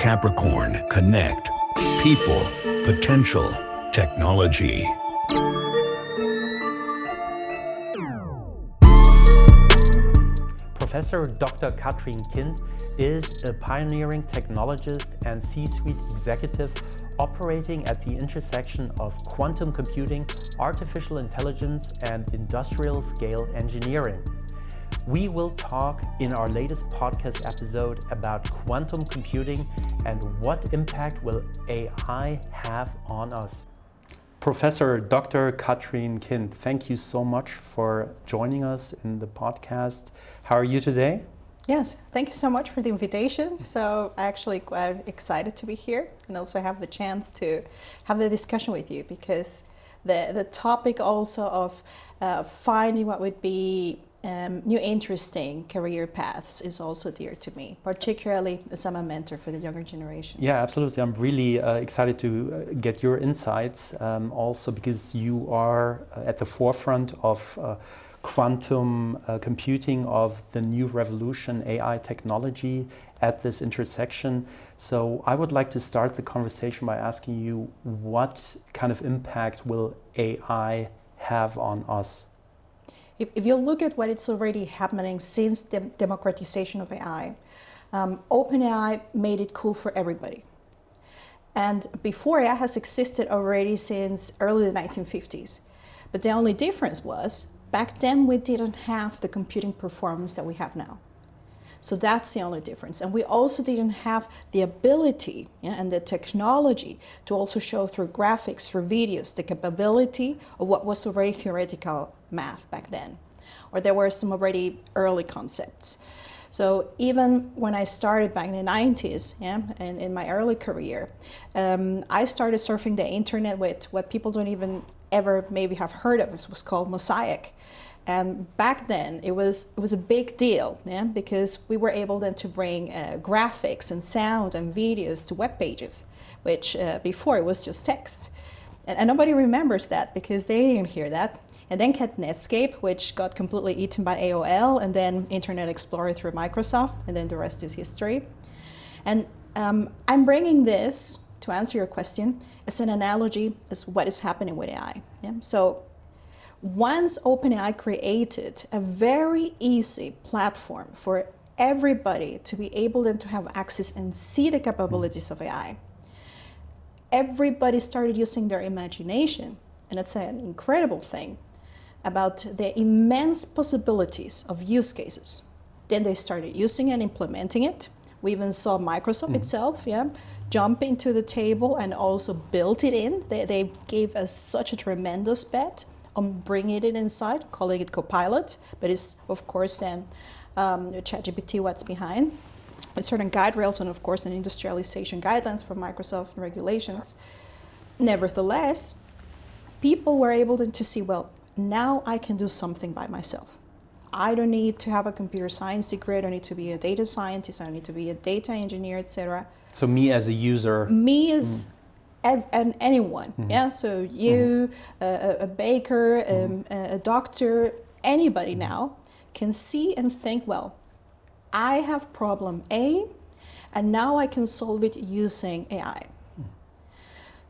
Capricorn Connect. People, potential, technology. Professor Dr. Katrin Kind is a pioneering technologist and C-suite executive operating at the intersection of quantum computing, artificial intelligence, and industrial-scale engineering. We will talk in our latest podcast episode about quantum computing and what impact will AI have on us. Professor Dr. Kathrin Kind, thank you so much for joining us in the podcast. How are you today? Yes, thank you so much for the invitation. So actually quite excited to be here and also have the chance to have the discussion with you, because the topic also of finding what would be new interesting career paths is also dear to me, particularly as I'm a mentor for the younger generation. Yeah, absolutely. I'm really excited to get your insights, also because you are at the forefront of quantum computing, of the new revolution, AI technology at this intersection. So I would like to start the conversation by asking you, what kind of impact will AI have on us? If you look at what it's already happening since the democratization of AI, OpenAI made it cool for everybody. And before, AI has existed already since early the 1950s. But the only difference was, back then we didn't have the computing performance that we have now. So that's the only difference. And we also didn't have the ability and the technology to also show through graphics, through videos, the capability of what was already theoretical math back then. Or there were some already early concepts. So even when I started back in the 90s, and in my early career, I started surfing the internet with what people don't even ever maybe have heard of. It was called Mosaic. And back then, it was a big deal, because we were able then to bring graphics and sound and videos to web pages, which before it was just text. And nobody remembers that because they didn't hear that. And then came Netscape, which got completely eaten by AOL, and then Internet Explorer through Microsoft, and then the rest is history. And I'm bringing this, to answer your question, as an analogy as what is happening with AI. So once OpenAI created a very easy platform for everybody to be able then to have access and see the capabilities of AI, everybody started using their imagination. And it's an incredible thing about the immense possibilities of use cases. Then they started using and implementing it. We even saw Microsoft itself, jump into the table and also built it in. They gave us such a tremendous bet on bringing it inside, calling it Copilot, but it's of course then ChatGPT what's behind, with certain guide rails and of course an industrialization guidelines from Microsoft and regulations. Nevertheless, people were able to see, well, now I can do something by myself. I don't need to have a computer science degree, I don't need to be a data scientist, I don't need to be a data engineer, etc. So me as a user? Me as and anyone, so you, a baker, a doctor, anybody now can see and think, well, I have problem A, and now I can solve it using AI.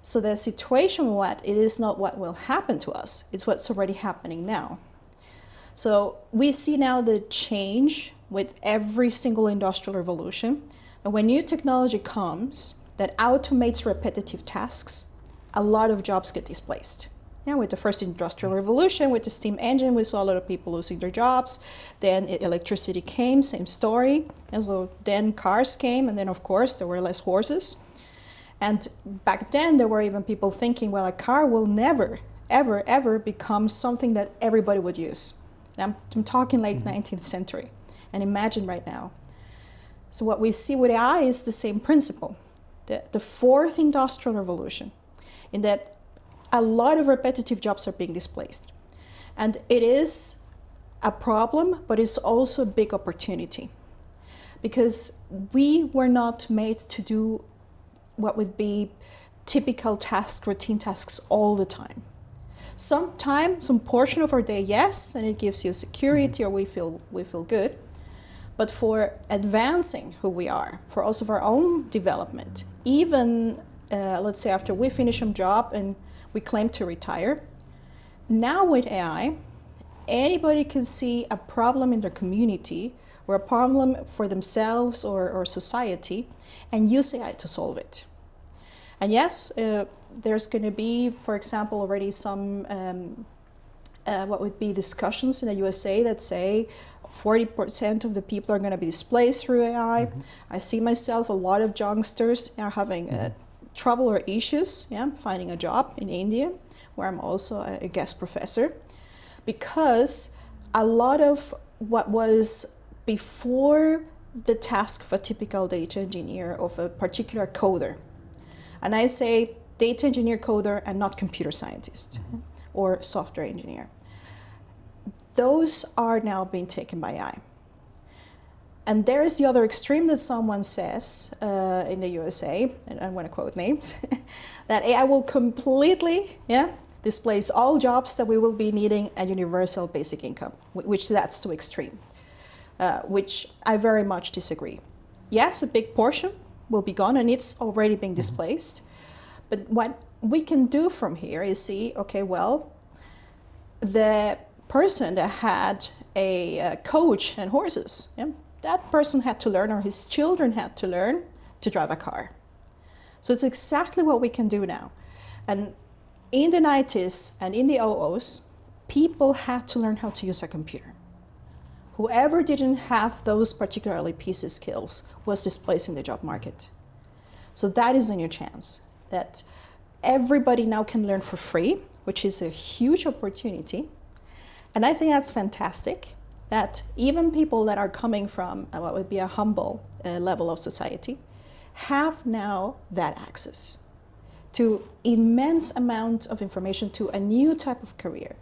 So the situation, it is not what will happen to us, it's what's already happening now. So we see now the change with every single industrial revolution, and when new technology comes, that automates repetitive tasks, a lot of jobs get displaced. With the first industrial revolution, with the steam engine, we saw a lot of people losing their jobs. Then electricity came, same story. And so then cars came, and then of course there were less horses. And back then there were even people thinking, well, a car will never, ever, ever become something that everybody would use. And I'm talking late 19th century. And imagine right now. So what we see with AI is the same principle. The fourth industrial revolution, in that a lot of repetitive jobs are being displaced. And it is a problem, but it's also a big opportunity. Because we were not made to do what would be typical tasks, routine tasks all the time. Sometimes, some portion of our day, yes, and it gives you security or we feel good. but for advancing who we are, for also for our own development. Even, let's say after we finish a job and we claim to retire, now with AI, anybody can see a problem in their community or a problem for themselves or society and use AI to solve it. And yes, there's going to be, for example, already some what would be discussions in the USA that say 40% of the people are going to be displaced through AI. Mm-hmm. I see myself, a lot of youngsters are having trouble or issues finding a job in India, where I'm also a guest professor, because a lot of what was before the task of a typical data engineer, of a particular coder, and I say data engineer, coder, and not computer scientist or software engineer, those are now being taken by AI. And there is the other extreme that someone says in the USA, and I'm going to quote names, that AI will completely displace all jobs, that we will be needing a universal basic income, which that's too extreme, which I very much disagree. Yes, a big portion will be gone, and it's already being displaced. But what we can do from here is see, okay, well, the person that had a coach and horses, that person had to learn, or his children had to learn to drive a car. So it's exactly what we can do now. And in the 90s and in the 00s, people had to learn how to use a computer. Whoever didn't have those particularly PC skills was displaced in the job market. So that is a new chance, that everybody now can learn for free, which is a huge opportunity. And I think that's fantastic, that even people that are coming from what would be a humble level of society have now that access to immense amount of information, to a new type of career.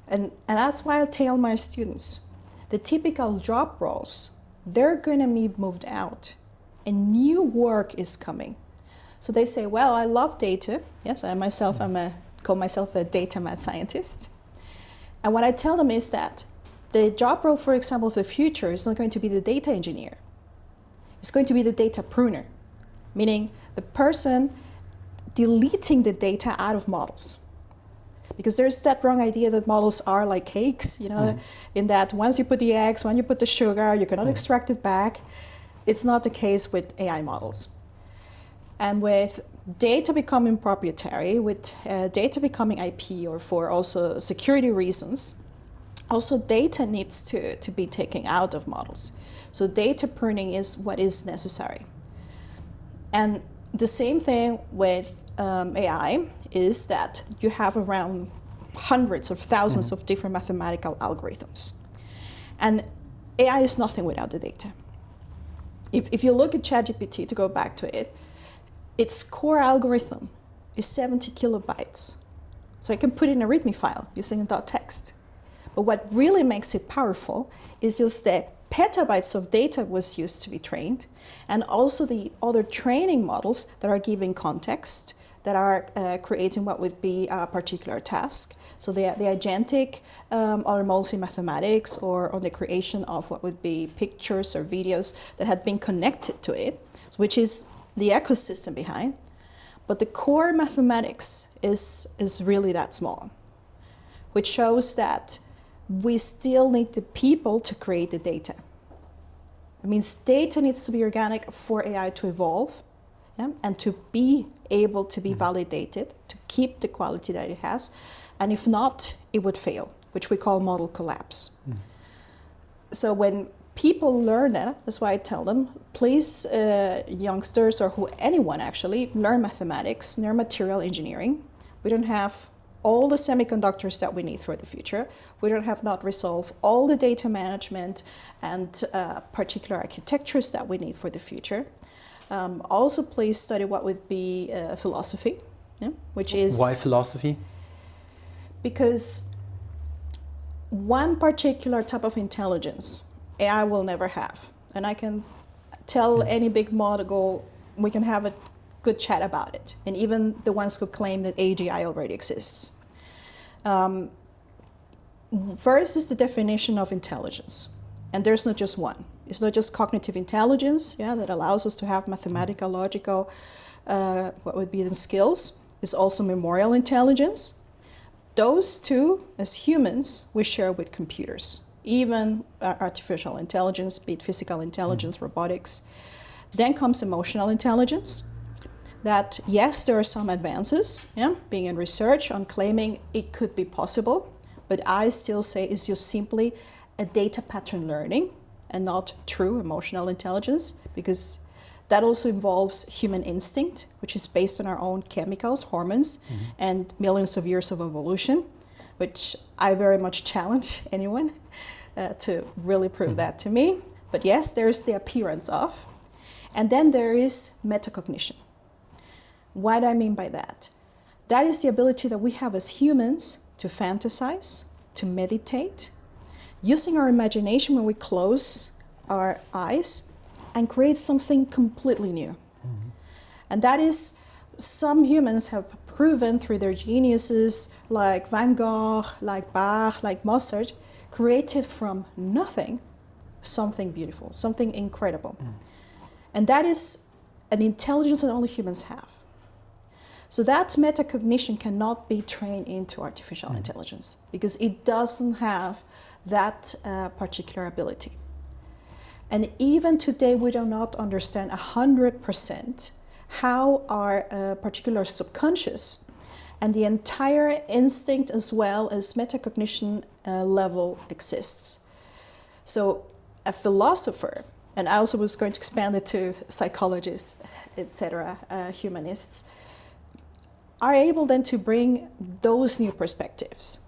And that's why I tell my students, the typical job roles, they're going to be moved out and new work is coming. So they say, well, I love data. Yes, I myself, call myself a data mad scientist. And what I tell them is that the job role, for example, of the future is not going to be the data engineer. It's going to be the data pruner, meaning the person deleting the data out of models. Because there's that wrong idea that models are like cakes, in that once you put the eggs, when you put the sugar, you cannot extract it back. It's not the case with AI models. And with data becoming proprietary, with data becoming IP, or for also security reasons, also data needs to be taken out of models. So data pruning is what is necessary. And the same thing with AI is that you have around hundreds of thousands of different mathematical algorithms. And AI is nothing without the data. If you look at ChatGPT, to go back to it, its core algorithm is 70 kilobytes. So I can put it in a README file using a .text. But what really makes it powerful is just the petabytes of data was used to be trained, and also the other training models that are giving context, that are creating what would be a particular task. So the agentic other models in mathematics, or on the creation of what would be pictures or videos that had been connected to it, which is the ecosystem behind. But the core mathematics is really that small, which shows that we still need the people to create the data. It means data needs to be organic for AI to evolve, and to be able to be validated, to keep the quality that it has. And if not, it would fail, which we call model collapse. So when people learn that's why I tell them, please, youngsters, or anyone actually, learn mathematics, learn material engineering. We don't have all the semiconductors that we need for the future. We don't have not resolved all the data management and particular architectures that we need for the future. Also, please study what would be philosophy, which is... Why philosophy? Because one particular type of intelligence AI will never have. And I can tell any big model, we can have a good chat about it. And even the ones who claim that AGI already exists. First is the definition of intelligence. And there's not just one. It's not just cognitive intelligence, that allows us to have mathematical, logical, what would be the skills. It's also memorial intelligence. Those two, as humans, we share with computers. Even artificial intelligence, be it physical intelligence, robotics. Then comes emotional intelligence. That, yes, there are some advances, being in research on claiming it could be possible, but I still say it's just simply a data pattern learning and not true emotional intelligence, because that also involves human instinct, which is based on our own chemicals, hormones, and millions of years of evolution, which I very much challenge anyone to really prove that to me. But yes, there's the appearance of. And then there is metacognition. What do I mean by that? That is the ability that we have as humans to fantasize, to meditate, using our imagination when we close our eyes and create something completely new. And that is, some humans have proven through their geniuses, like Van Gogh, like Bach, like Mozart, created from nothing something beautiful, something incredible. And that is an intelligence that only humans have. So that metacognition cannot be trained into artificial intelligence because it doesn't have that particular ability. And even today, we do not understand 100% how our particular subconscious and the entire instinct as well as metacognition level exists. So a philosopher, and I also was going to expand it to psychologists, etc., humanists, are able then to bring those new perspectives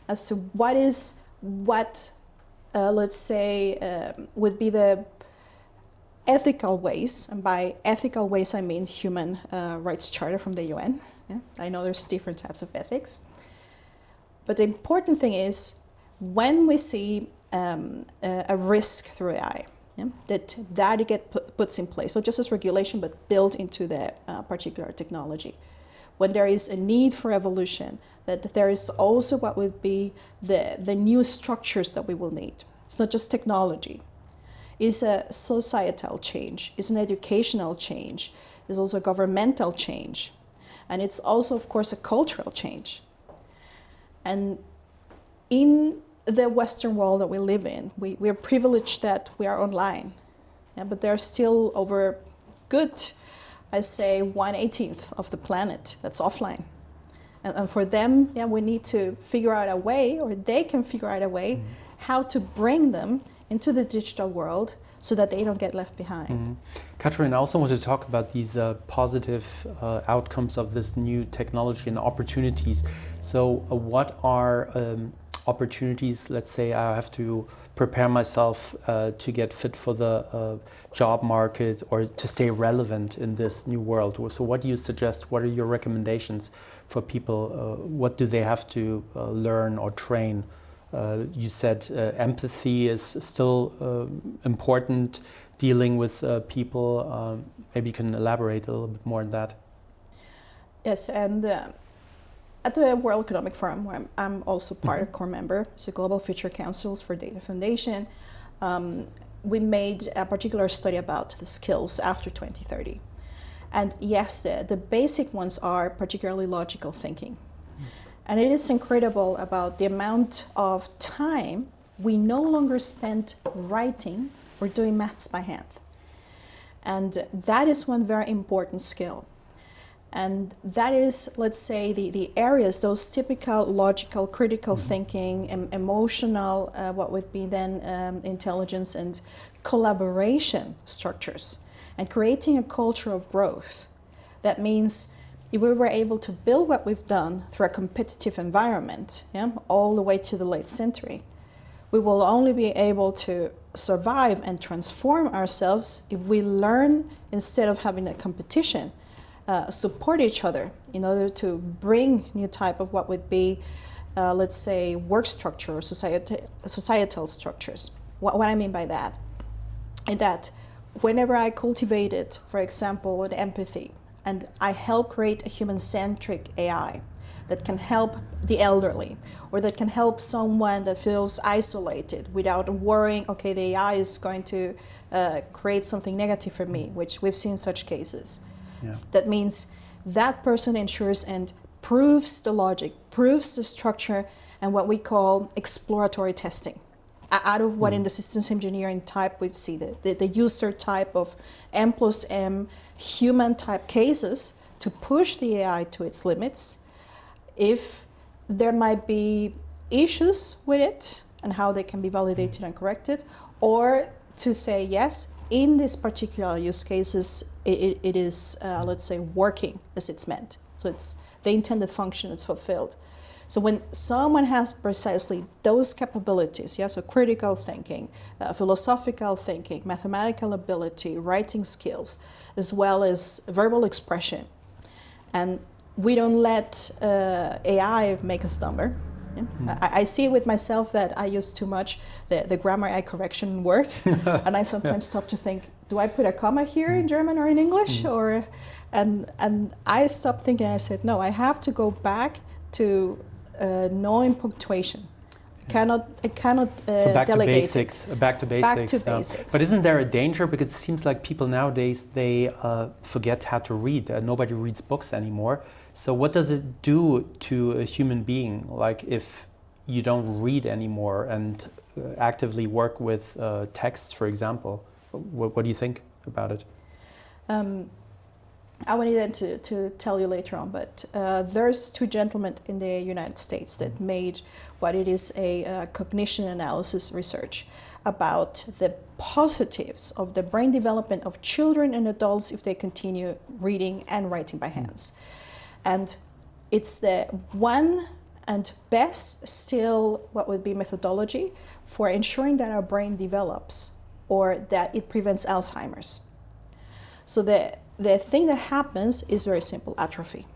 as to what let's say, would be the ethical ways, and by ethical ways I mean Human Rights Charter from the UN. I know there's different types of ethics. But the important thing is, when we see a risk through AI, that get puts in place, so just as regulation, but built into the particular technology. When there is a need for evolution, that there is also what would be the new structures that we will need. It's not just technology. It's a societal change. It's an educational change. It's also a governmental change. And it's also, of course, a cultural change. And in the Western world that we live in, we are privileged that we are online. But there are still over good, I say, 1/18 of the planet that's offline. And for them, we need to figure out a way, or they can figure out a way, how to bring them into the digital world so that they don't get left behind. Katrin, I also want to talk about these positive outcomes of this new technology and opportunities. So what are opportunities? Let's say I have to prepare myself to get fit for the job market or to stay relevant in this new world. So what do you suggest? What are your recommendations for people? What do they have to learn or train? You said empathy is still important, dealing with people. Maybe you can elaborate a little bit more on that. Yes, and at the World Economic Forum, where I'm also part of core member, so Global Future Councils for Data Foundation, we made a particular study about the skills after 2030. And yes, the basic ones are particularly logical thinking. And it is incredible about the amount of time we no longer spend writing or doing maths by hand. And that is one very important skill. And that is, let's say, the areas, those typical logical, critical thinking, emotional, what would be then intelligence and collaboration structures, and creating a culture of growth. That means if we were able to build what we've done through a competitive environment, all the way to the late century, we will only be able to survive and transform ourselves if we learn, instead of having a competition, support each other in order to bring new type of what would be, let's say, work structure or societal structures. What I mean by that is that whenever I cultivated, for example, an empathy, and I help create a human-centric AI that can help the elderly, or that can help someone that feels isolated without worrying, okay, the AI is going to create something negative for me, which we've seen such cases. Yeah. That means that person ensures and proves the logic, proves the structure, and what we call exploratory testing. Out of what in the systems engineering type we see, the user type of M+M human type cases, to push the AI to its limits, if there might be issues with it and how they can be validated and corrected, or to say, yes, in this particular use cases, it is, let's say, working as it's meant. So it's the intended function is fulfilled. So when someone has precisely those capabilities, so critical thinking, philosophical thinking, mathematical ability, writing skills, as well as verbal expression, and we don't let AI make us dumber. I see with myself that I use too much the grammar AI correction word, and I sometimes stop to think, do I put a comma here in German or in English? And I stopped thinking, I said, no, I have to go back to knowing punctuation. I cannot so back delegate to basics. it. Back to basics. Basics. But isn't there a danger? Because it seems like people nowadays, they forget how to read. Nobody reads books anymore. So what does it do to a human being? Like if you don't read anymore and actively work with texts, for example, what do you think about it? I wanted then to tell you later on, but there's two gentlemen in the United States that made what it is a cognition analysis research about the positives of the brain development of children and adults if they continue reading and writing by hands. And it's the one and best still what would be methodology for ensuring that our brain develops or that it prevents Alzheimer's. So the thing that happens is very simple, atrophy.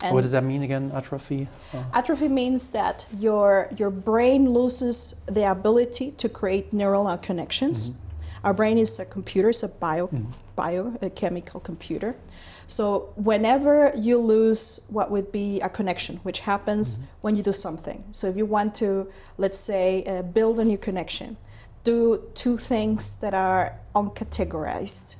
And what does that mean again, atrophy? Atrophy means that your brain loses the ability to create neuronal connections. Our brain is a computer, it's a biochemical computer. So whenever you lose what would be a connection, which happens when you do something. So if you want to, let's say, build a new connection, do two things that are uncategorized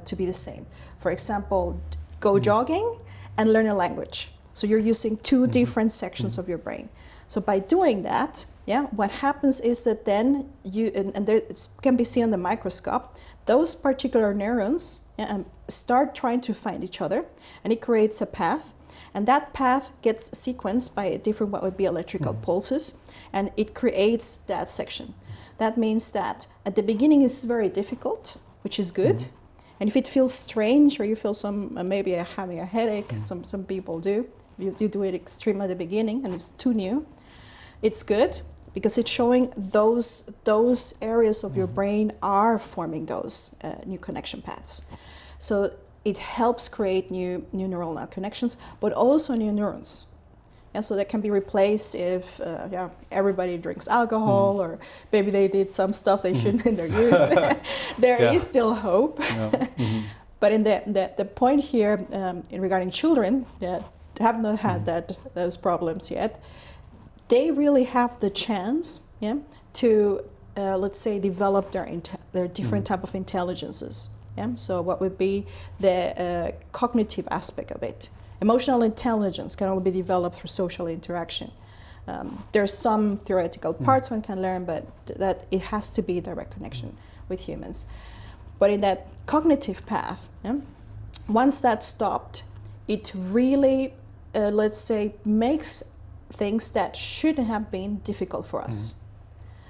to be the same. For example, go jogging and learn a language. So you're using two different sections of your brain. So by doing that, what happens is that then you, and there it can be seen on the microscope, those particular neurons start trying to find each other, and it creates a path, and that path gets sequenced by different what would be electrical pulses, and it creates that section. That means that at the beginning it's very difficult, which is good. And if it feels strange or you feel maybe having a headache, some people do, you do it extreme at the beginning and it's too new, it's good because it's showing those areas of your brain are forming those new connection paths. So it helps create new neuronal connections, but also new neurons. So that can be replaced if everybody drinks alcohol or maybe they did some stuff they shouldn't in their youth. There is still hope. But in the point here regarding children that have not had those problems yet, they really have the chance to, let's say, develop their different type of intelligences. So what would be the cognitive aspect of it? Emotional intelligence can only be developed through social interaction. There's some theoretical parts one can learn, but that it has to be direct connection with humans. But in that cognitive path, once that's stopped, it really, let's say, makes things that shouldn't have been difficult for us.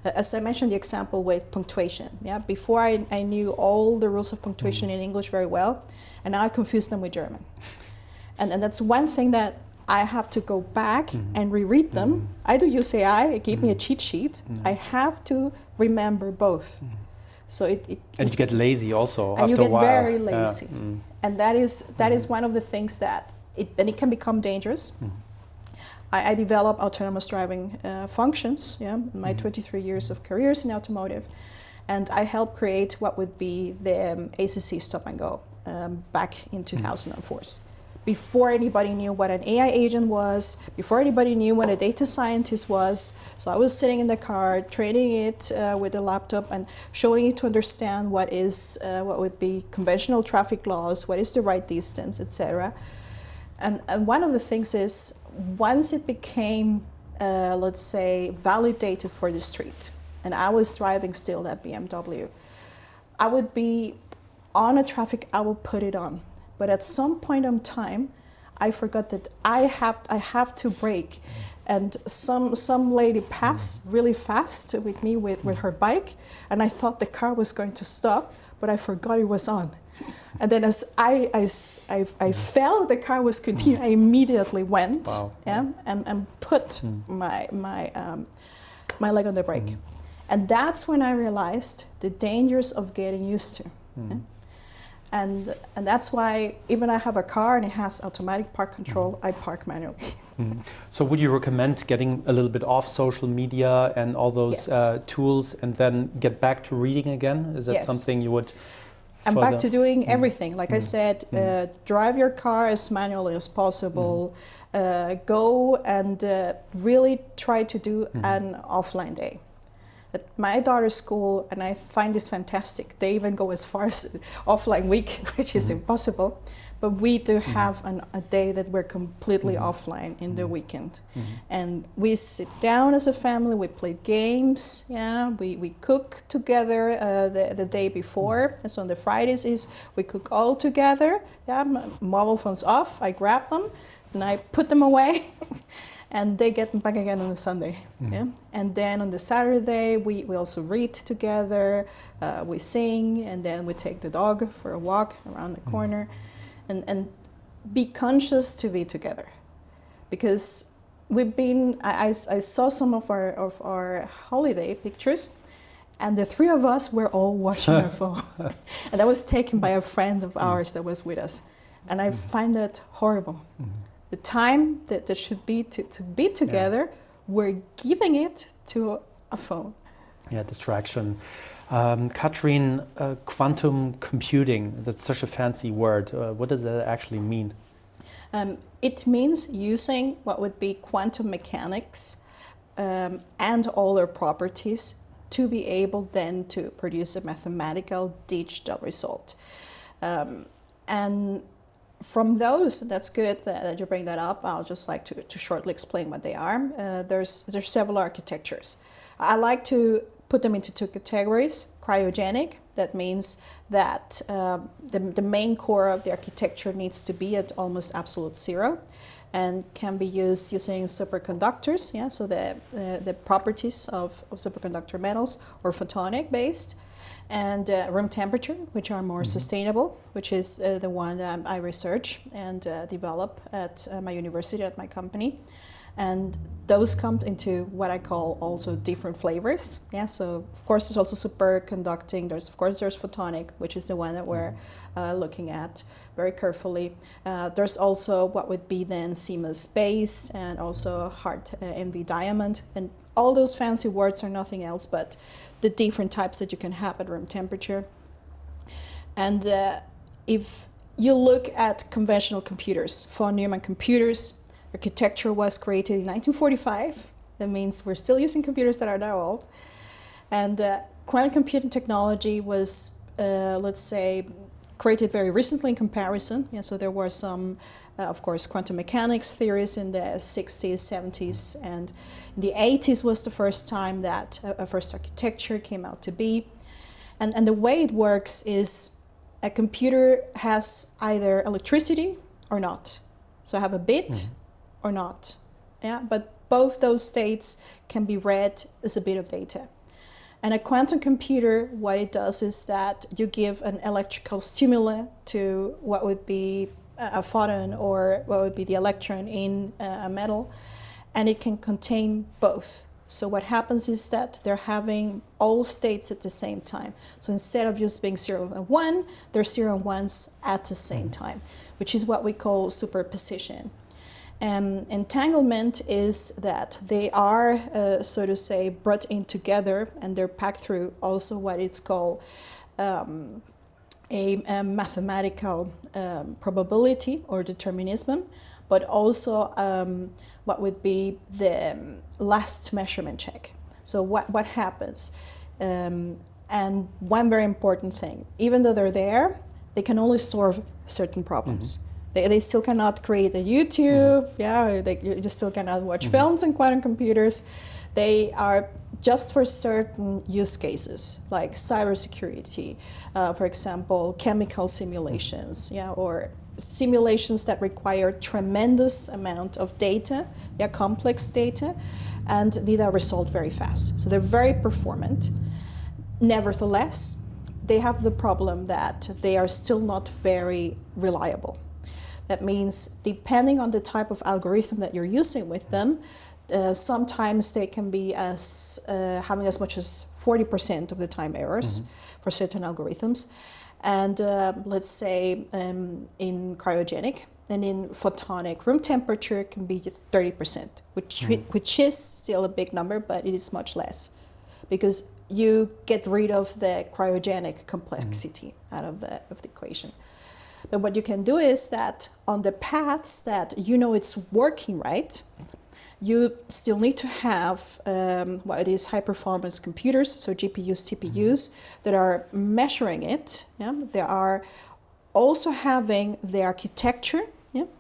As I mentioned the example with punctuation. Before I knew all the rules of punctuation in English very well, and now I confuse them with German. And that's one thing that I have to go back and reread them. I do use AI, it gave me a cheat sheet. I have to remember both. So and you get lazy also and after a while. And you get very lazy. And that is one of the things that, it can become dangerous. I develop autonomous driving functions, in my 23 years of careers in automotive. And I helped create what would be the ACC stop and go back in 2004. before anybody knew what an AI agent was, before anybody knew what a data scientist was. So I was sitting in the car, training it with a laptop and showing it to understand what would be conventional traffic laws, what is the right distance, etc. And one of the things is, once it became, let's say, validated for the street, and I was driving still that BMW, I would be on a traffic, I would put it on. But at some point in time, I forgot that I have to brake. And some lady passed really fast with me with her bike, and I thought the car was going to stop, but I forgot it was on. And then as I felt the car was continuing, I immediately went and put my leg on the brake. And that's when I realized the dangers of getting used to. Yeah? And that's why even I have a car and it has automatic park control, I park manually. So would you recommend getting a little bit off social media and all those tools and then get back to reading again? Is that something you would and back to doing everything. Like I said, drive your car as manually as possible. Go and really try to do an offline day. At my daughter's school, and I find this fantastic, they even go as far as offline week, which is impossible. But we do have a day that we're completely offline in the weekend. And we sit down as a family, we play games, we cook together the day before. And so on the Fridays we cook all together. Mobile phones off, I grab them and I put them away. And they get them back again on the Sunday. And then on the Saturday, we also read together, we sing, and then we take the dog for a walk around the corner. And be conscious to be together. Because I saw some of our holiday pictures, and the three of us were all watching our phone. And that was taken by a friend of ours that was with us. And I find that horrible. The time that should be to be together, we're giving it to a phone. Yeah, distraction. Katrin, quantum computing, that's such a fancy word. What does that actually mean? It means using what would be quantum mechanics and all their properties to be able then to produce a mathematical digital result. And from those, that's good that you bring that up. I'll just like to shortly explain what they are. There's several architectures. I like to put them into two categories. Cryogenic, that means that the main core of the architecture needs to be at almost absolute zero and can be used using superconductors, so the properties of superconductor metals, or photonic based. And room temperature, which are more sustainable, which is the one that I research and develop at my university, at my company. And those come into what I call also different flavors. So of course there's also superconducting. There's photonic, which is the one that we're looking at very carefully. There's also what would be then CMOS based, and also hard NV diamond. And all those fancy words are nothing else but the different types that you can have at room temperature. And if you look at conventional computers, von Neumann computers, architecture was created in 1945. That means we're still using computers that are now old. And quantum computing technology was, let's say, created very recently in comparison. So there were some, of course, quantum mechanics theories in the 60s, 70s, and in the 80s was the first time that a first architecture came out to be. And the way it works is a computer has either electricity or not. So I have a bit or not. But both those states can be read as a bit of data. And a quantum computer, what it does is that you give an electrical stimuli to what would be a photon, or what would be the electron in a metal, and it can contain both. So what happens is that they're having all states at the same time. So instead of just being 0 and 1, they're 0 and 1s at the same time, which is what we call superposition. Entanglement is that they are, so to say, brought in together, and they're packed through also what it's called a mathematical probability or determinism, but also what would be the last measurement check. So what happens? And one very important thing, even though they're there, they can only solve certain problems. They still cannot create a YouTube, you just still cannot watch films in quantum computers. They are just for certain use cases, like cybersecurity, for example, chemical simulations, or simulations that require tremendous amount of data, complex data, and need a result very fast. So they're very performant. Nevertheless, they have the problem that they are still not very reliable. That means depending on the type of algorithm that you're using with them, sometimes they can be having as much as 40% of the time errors for certain algorithms. And let's say in cryogenic and in photonic room temperature can be 30%, which is still a big number, but it is much less because you get rid of the cryogenic complexity out of the equation. But what you can do is that on the paths that it's working right, you still need to have what is high performance computers, so GPUs, TPUs, that are measuring it. They are also having the architecture,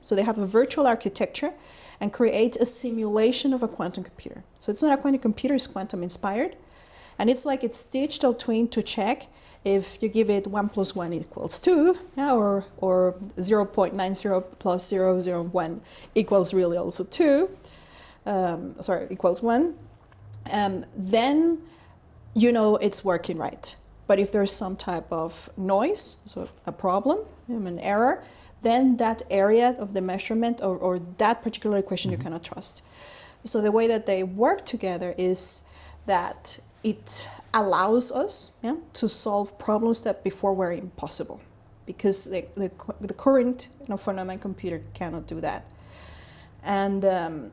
so they have a virtual architecture and create a simulation of a quantum computer. So it's not a quantum computer, it's quantum inspired. And it's like it's digital twin to check if you give it 1 + 1 = 2, or 0.90 plus 0.001 equals really also 2. Equals 1, then it's working right. But if there's some type of noise, so a problem, an error, then that area of the measurement or that particular equation you cannot trust. So the way that they work together is that it allows us to solve problems that before were impossible, because the current phenomenon computer cannot do that. And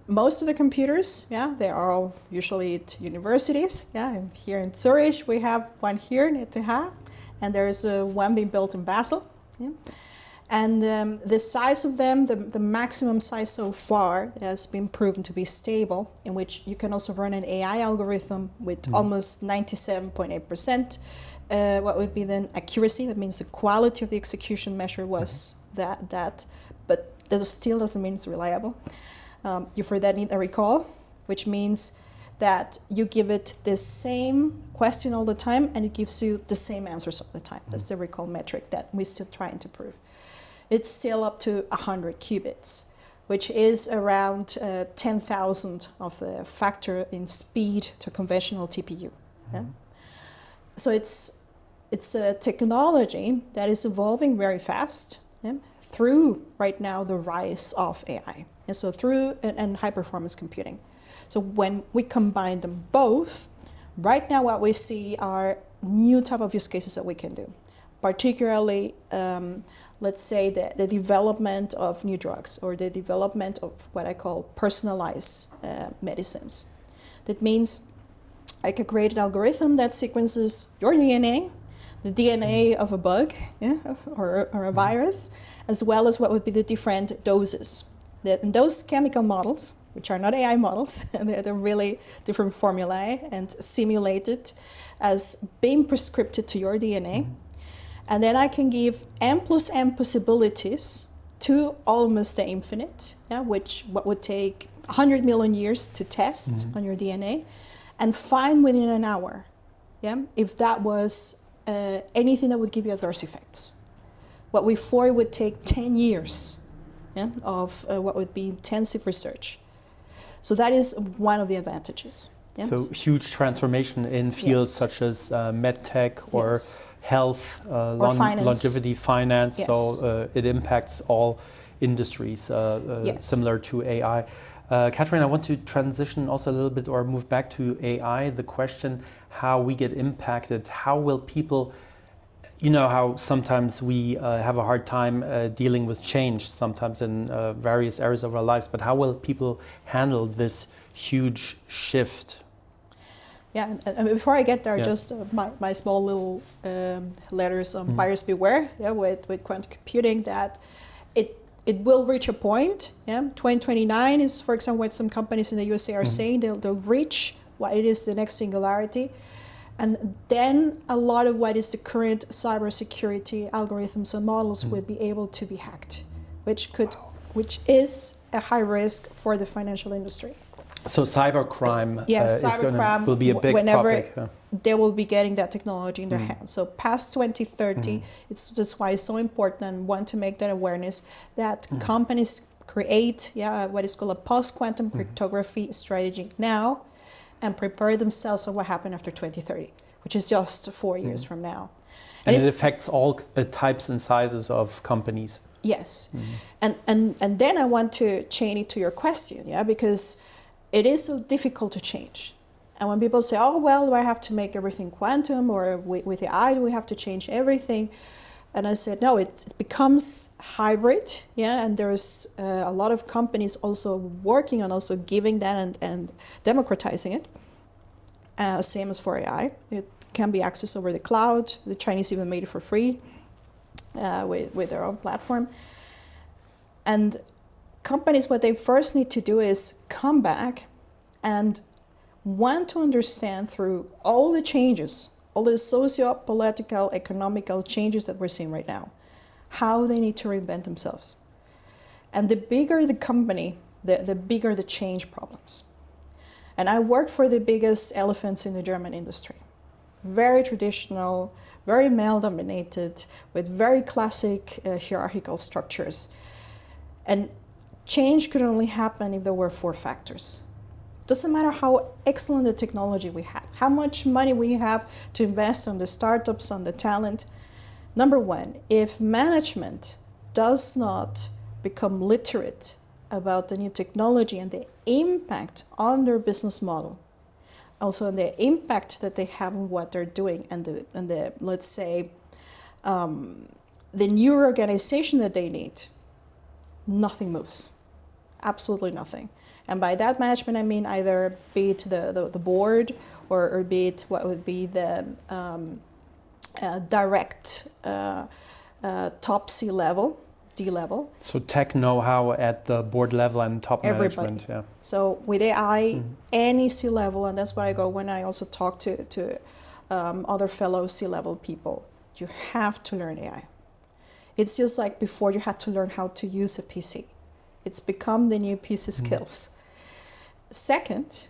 most of the computers, they are all usually at universities. Here in Zurich, we have one here in ETH, and there's one being built in Basel. And the size of them, the maximum size so far has been proven to be stable, in which you can also run an AI algorithm with almost 97.8%. What would be then accuracy? That means the quality of the execution measure was that, but that still doesn't mean it's reliable. You for that need a recall, which means that you give it the same question all the time and it gives you the same answers all the time. That's the recall metric that we're still trying to prove. It's still up to 100 qubits, which is around 10,000 of the factor in speed to conventional TPU. So it's a technology that is evolving very fast through right now the rise of AI, and so through and high performance computing. So when we combine them both, right now what we see are new type of use cases that we can do, particularly let's say the development of new drugs or the development of what I call personalized medicines. That means I can create an algorithm that sequences your DNA, the DNA of a bug or a virus, as well as what would be the different doses. And those chemical models, which are not AI models, they're really different formulae and simulated as being prescripted to your DNA. And then I can give n plus n possibilities to almost the infinite, which what would take 100 million years to test on your DNA, and find within an hour if that was anything that would give you adverse effects. What before would take 10 years of what would be intensive research. So that is one of the advantages. So huge transformation in fields such as medtech or health, or finance. Longevity, finance. So it impacts all industries similar to AI. Katrin, I want to transition also a little bit or move back to AI. The question how we get impacted, how will people, how sometimes we have a hard time dealing with change sometimes in various areas of our lives, but how will people handle this huge shift? Yeah, and before I get there, Yeah. just my small little letters on buyers beware. Yeah, with quantum computing, that it will reach a point. Yeah, 2029 is, for example, what some companies in the USA are saying. They'll reach what it is the next singularity, and then a lot of what is the current cybersecurity algorithms and models will be able to be hacked, which is a high risk for the financial industry. So cybercrime will be a big whenever topic. Yeah. they will be getting that technology in their hands. So past 2030, that's why it's so important, and want to make that awareness that companies create what is called a post-quantum cryptography strategy now, and prepare themselves for what happened after 2030, which is just 4 years from now. And it affects all types and sizes of companies. Yes. And then I want to chain it to your question, because it is so difficult to change. And when people say, oh, well, do I have to make everything quantum, or with AI, do we have to change everything? And I said, no, it becomes hybrid, and there's a lot of companies also working on also giving that and democratizing it. Same as for AI. It can be accessed over the cloud. The Chinese even made it for free with their own platform. And companies, what they first need to do is come back and want to understand through all the changes, all the socio-political, economical changes that we're seeing right now, how they need to reinvent themselves. And the bigger the company, the bigger the change problems. And I worked for the biggest elephants in the German industry. Very traditional, very male-dominated, with very classic hierarchical structures. And change could only happen if there were 4 factors. Doesn't matter how excellent the technology we have, how much money we have to invest on the startups, on the talent. Number 1, if management does not become literate about the new technology and the impact on their business model, also the impact that they have on what they're doing, and the let's say the new organization that they need, nothing moves. Absolutely nothing. And by that management, I mean either be it the board or be it what would be the direct top C-level, D-level. So tech know-how at the board level and top management. Yeah. So with AI, any C-level, and that's what I go when I also talk to other fellow C-level people, you have to learn AI. It's just like before you had to learn how to use a PC. It's become the new PC skills. Second,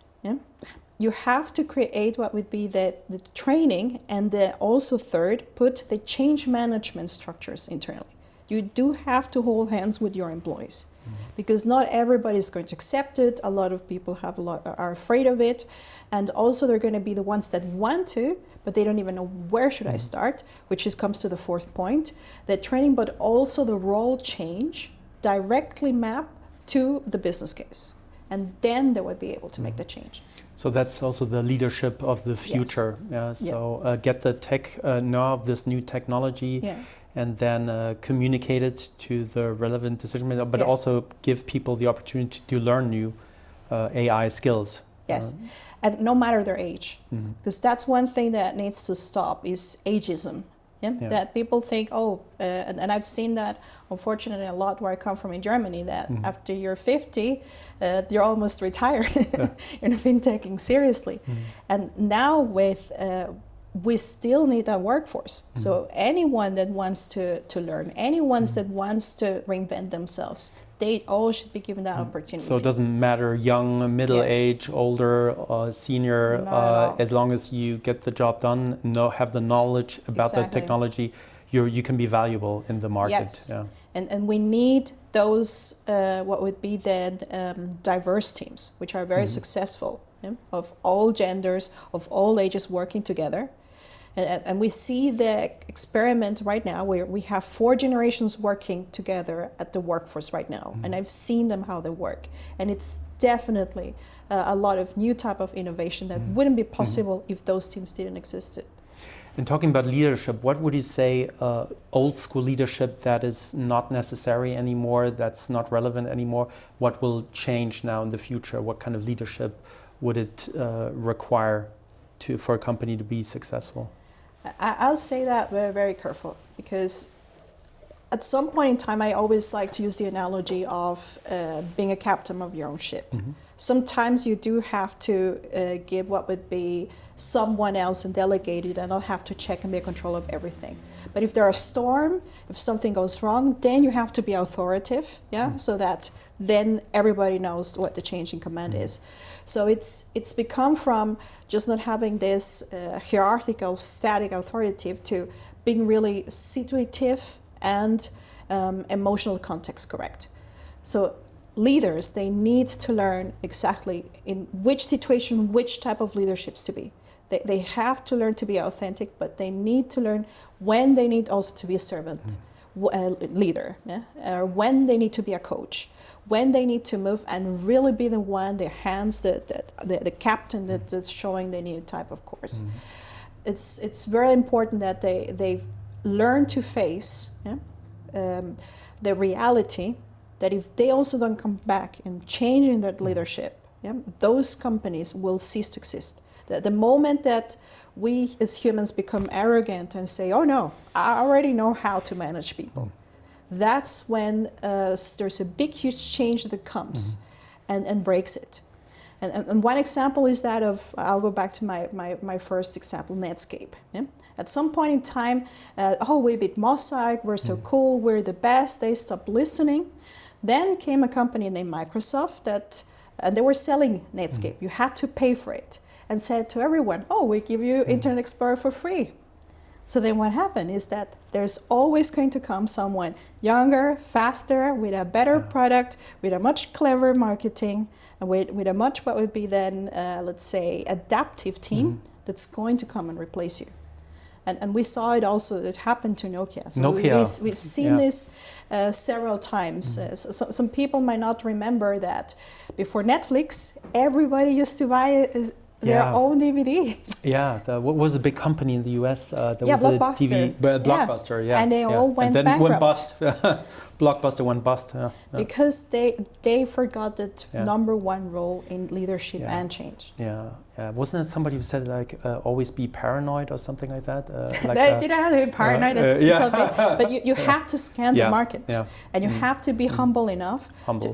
you have to create what would be the training, and also third, put the change management structures internally. You do have to hold hands with your employees, because not everybody is going to accept it. A lot of people are afraid of it, and also they're going to be the ones that want to, but they don't even know where should I start, which comes to the 4th point, the training, but also the role change directly map to the business case. And then they would be able to make the change. So that's also the leadership of the future. Yes. Get the tech know of this new technology, and then communicate it to the relevant decision maker, but also give people the opportunity to learn new AI skills. Yes, and no matter their age, because that's one thing that needs to stop is ageism. That people think, and I've seen that, unfortunately, a lot where I come from in Germany, that after you're 50, you're almost retired. You're not being taken seriously. And now we still need a workforce. So anyone that wants to learn, anyone that wants to reinvent themselves, they all should be given that opportunity. So it doesn't matter young, middle age, older, senior, as long as you get the job done, have the knowledge about the technology, you can be valuable in the market. Yes. And we need those, what would be the diverse teams, which are very successful, of all genders, of all ages working together. And we see the experiment right now where we have 4 generations working together at the workforce right now. And I've seen them how they work. And it's definitely a lot of new type of innovation that wouldn't be possible if those teams didn't exist. And talking about leadership, what would you say old school leadership that is not necessary anymore, that's not relevant anymore, what will change now in the future? What kind of leadership would it require? for a company to be successful? I'll say that very, very careful, because at some point in time, I always like to use the analogy of being a captain of your own ship. Mm-hmm. Sometimes you do have to give what would be someone else and delegate it, and not have to check and be in control of everything. But if there's a storm, if something goes wrong, then you have to be authoritative, so that then everybody knows what the change in command is. So it's become from just not having this hierarchical, static authoritative to being really situative and emotional context correct. So leaders, they need to learn exactly in which situation, which type of leaderships to be. They have to learn to be authentic, but they need to learn when they need also to be a servant leader, or when they need to be a coach, when they need to move and really be the one, the hands, the captain that's showing the new type of course. It's very important that they learn to face the reality that if they also don't come back and change in their leadership, those companies will cease to exist. The moment that we as humans become arrogant and say, oh no, I already know how to manage people, that's when there's a big, huge change that comes and breaks it. And one example is that of, I'll go back to my first example, Netscape. At some point in time, we beat Mosaic, we're so cool, we're the best, they stopped listening. Then came a company named Microsoft and they were selling Netscape. You had to pay for it, and said to everyone, we give you Internet Explorer for free. So then what happened is that there's always going to come someone younger, faster, with a better product, with a much clever marketing, and with a much what would be then, let's say, adaptive team that's going to come and replace you. And we saw it also, it happened to Nokia. So we've seen this several times. So some people might not remember that before Netflix, everybody used to buy their own DVD. What was a big company in the US? Blockbuster. Blockbuster, And they all went and then bankrupt. Went bust. Blockbuster went bust. Because they forgot that number one role in leadership and change. Wasn't it somebody who said like always be paranoid or something like that? They didn't have to be paranoid, something, but you have to scan the market, and you have to be humble enough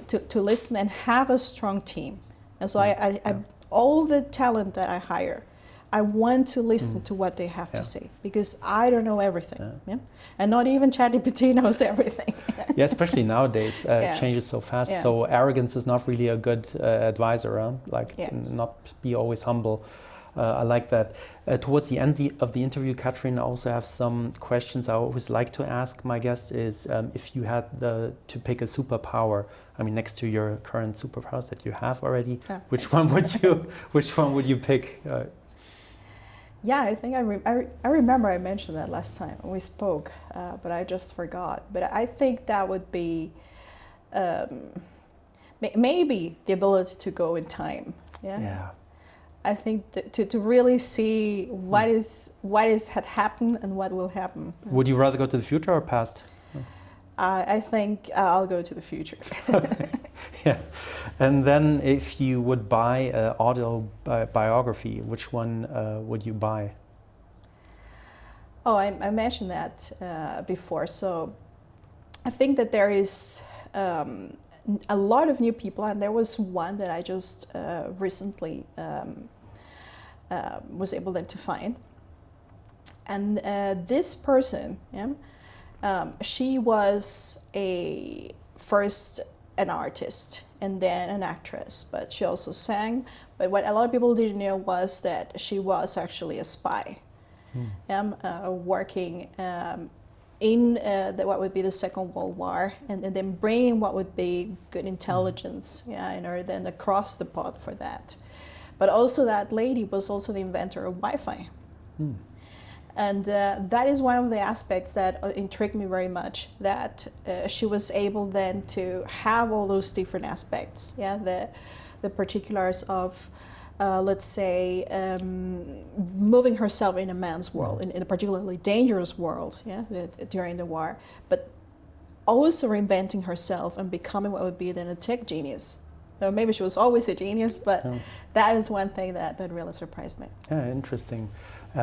to listen and have a strong team. And so I all the talent that I hire, I want to listen to what they have to say, because I don't know everything. And not even ChatGPT knows everything. Especially nowadays, changes so fast. So arrogance is not really a good advisor. Not be always humble. I like that. Towards the end of the interview, Katrin, I also have some questions I always like to ask my guests is if you had to pick a superpower, next to your current superpowers that you have already, which one would you pick? I think I remember I mentioned that last time we spoke, but I just forgot. But I think that would be maybe the ability to go in time. I think to really see what had happened and what will happen. Would you rather go to the future or past? I think I'll go to the future. And then if you would buy an autobiography, which one would you buy? I mentioned that before. So I think that there is a lot of new people, and there was one that I just recently was able then to find. And this person, she was first an artist and then an actress, but she also sang. But what a lot of people didn't know was that she was actually a spy, working in what would be the Second World War, and then bringing what would be good intelligence, in order then across the pond for that. But also that lady was also the inventor of Wi-Fi. And that is one of the aspects that intrigued me very much, that she was able then to have all those different aspects, the particulars of, let's say, moving herself in a man's world, in a particularly dangerous world, during the war, but also reinventing herself and becoming what would be then a tech genius. Maybe she was always a genius, but that is one thing that really surprised me. Yeah, interesting.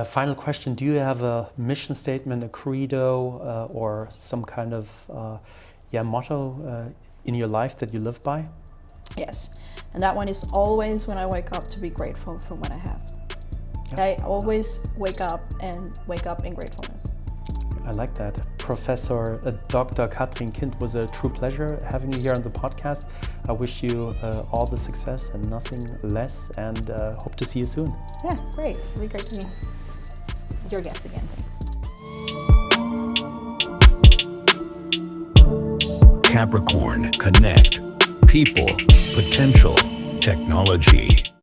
Final question, do you have a mission statement, a credo, or some kind of motto in your life that you live by? Yes, and that one is always when I wake up to be grateful for what I have. Yeah. I always wake up in gratefulness. I like that. Professor Dr. Katrin Kind, was a true pleasure having you here on the podcast. I wish you all the success and nothing less, and hope to see you soon. Yeah, great. It'll be great to be your guest again. Thanks. Capricorn Connect. People, potential, technology.